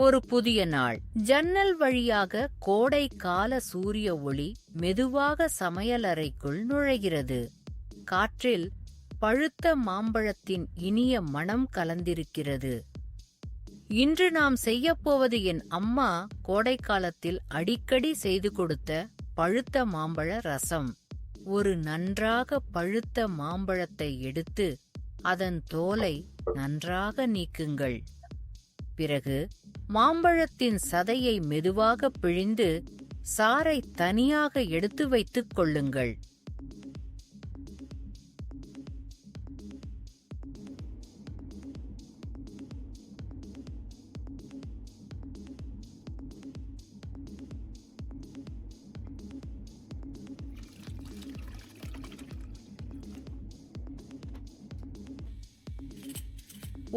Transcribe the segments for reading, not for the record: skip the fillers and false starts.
ஒரு புதிய நாள். ஜன்னல் வழியாக கோடை கால சூரிய ஒளி மெதுவாக சமையலறைக்குள் நுழைகிறது. காற்றில் பழுத்த மாம்பழத்தின் இனிய மணம் கலந்திருக்கிறது. இன்று நாம் செய்யப்போவது என் அம்மா கோடைக்காலத்தில் அடிக்கடி செய்து கொடுத்த பழுத்த மாம்பழ ரசம். ஒரு நன்றாக பழுத்த மாம்பழத்தை எடுத்து அதன் தோலை நன்றாக நீக்குங்கள். பிறகு மாம்பழத்தின் சதையை மெதுவாக பிழிந்து சாறை தனியாக எடுத்து வைத்துக் கொள்ளுங்கள்.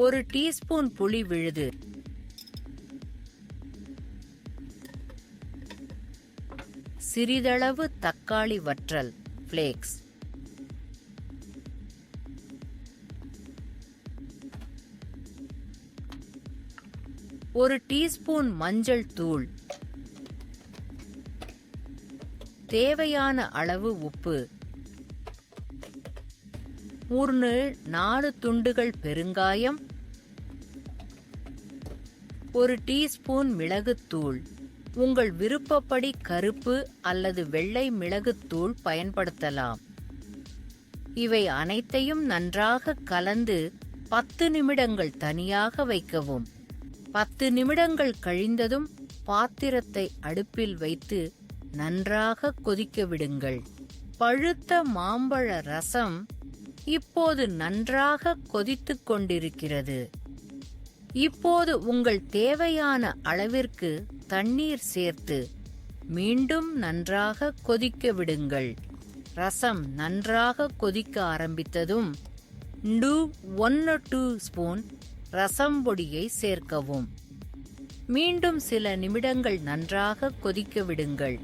ஒரு டீஸ்பூன் புளி விழுது, சிறிதளவு தக்காளி வற்றல் ஃபிளேக்ஸ், ஒரு டீஸ்பூன் மஞ்சள் தூள், தேவையான அளவு உப்பு, 4 துண்டுகள் பெருங்காயம், ஒரு டீஸ்பூன் மிளகுத்தூள். உங்கள் விருப்பப்படி கருப்பு அல்லது வெள்ளை மிளகுத்தூள் பயன்படுத்தலாம். இவை அனைத்தையும் நன்றாக கலந்து 10 நிமிடங்கள் தனியாக வைக்கவும். 10 நிமிடங்கள் கழிந்ததும் பாத்திரத்தை அடுப்பில் வைத்து நன்றாக கொதிக்க விடுங்கள். பழுத்த மாம்பழ ரசம் இப்போது நன்றாக கொதித்துக் கொண்டிருக்கிறது. இப்போது உங்கள் தேவையான அளவிற்கு தண்ணீர் சேர்த்து மீண்டும் நன்றாக கொதிக்க விடுங்கள். ரசம் நன்றாக கொதிக்க ஆரம்பித்ததும் 1-2 ஸ்பூன் ரசம் பொடியை சேர்க்கவும். மீண்டும் சில நிமிடங்கள் நன்றாக கொதிக்க விடுங்கள்.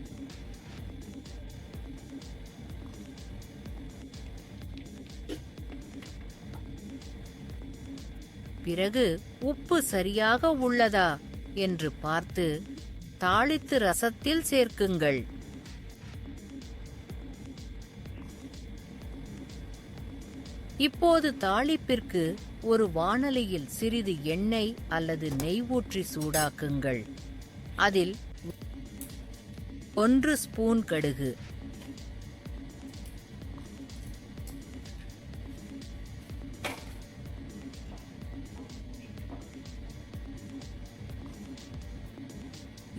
பிறகு உப்பு சரியாக உள்ளதா என்று பார்த்து தாளித்து ரசத்தில் சேர்க்குங்கள். இப்போது தாளிப்பிற்கு ஒரு வாணலியில் சிறிது எண்ணெய் அல்லது நெய் ஊற்றி சூடாக்குங்கள். அதில் 1 ஸ்பூன் கடுகு,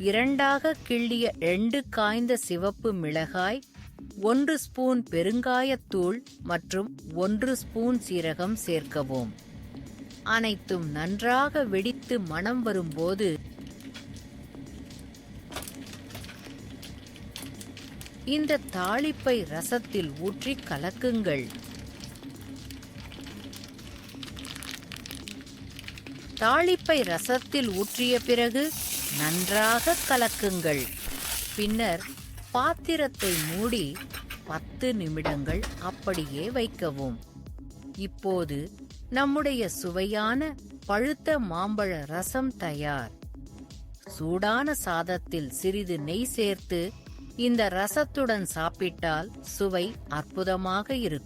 2 கிள்ளிய 2 காய்ந்த சிவப்பு மிளகாய், 1 ஸ்பூன் பெருங்காயத்தூள் மற்றும் 1 ஸ்பூன் சீரகம் சேர்க்கவும். அனைத்தும் நன்றாக வெடித்து மணம் வரும்போது இந்த தாளிப்பை ரசத்தில் ஊற்றி கலக்குங்கள். தாளிப்பை ரசத்தில் ஊற்றிய பிறகு நன்றாக கலக்குங்கள். பின்னர் பாத்திரத்தை மூடி 10 நிமிடங்கள் அப்படியே வைக்கவும். இப்போது நம்முடைய சுவையான பழுத்த மாம்பழ ரசம் தயார். சூடான சாதத்தில் சிறிது நெய் சேர்த்து இந்த ரசத்துடன் சாப்பிட்டால் சுவை அற்புதமாக இருக்கும்.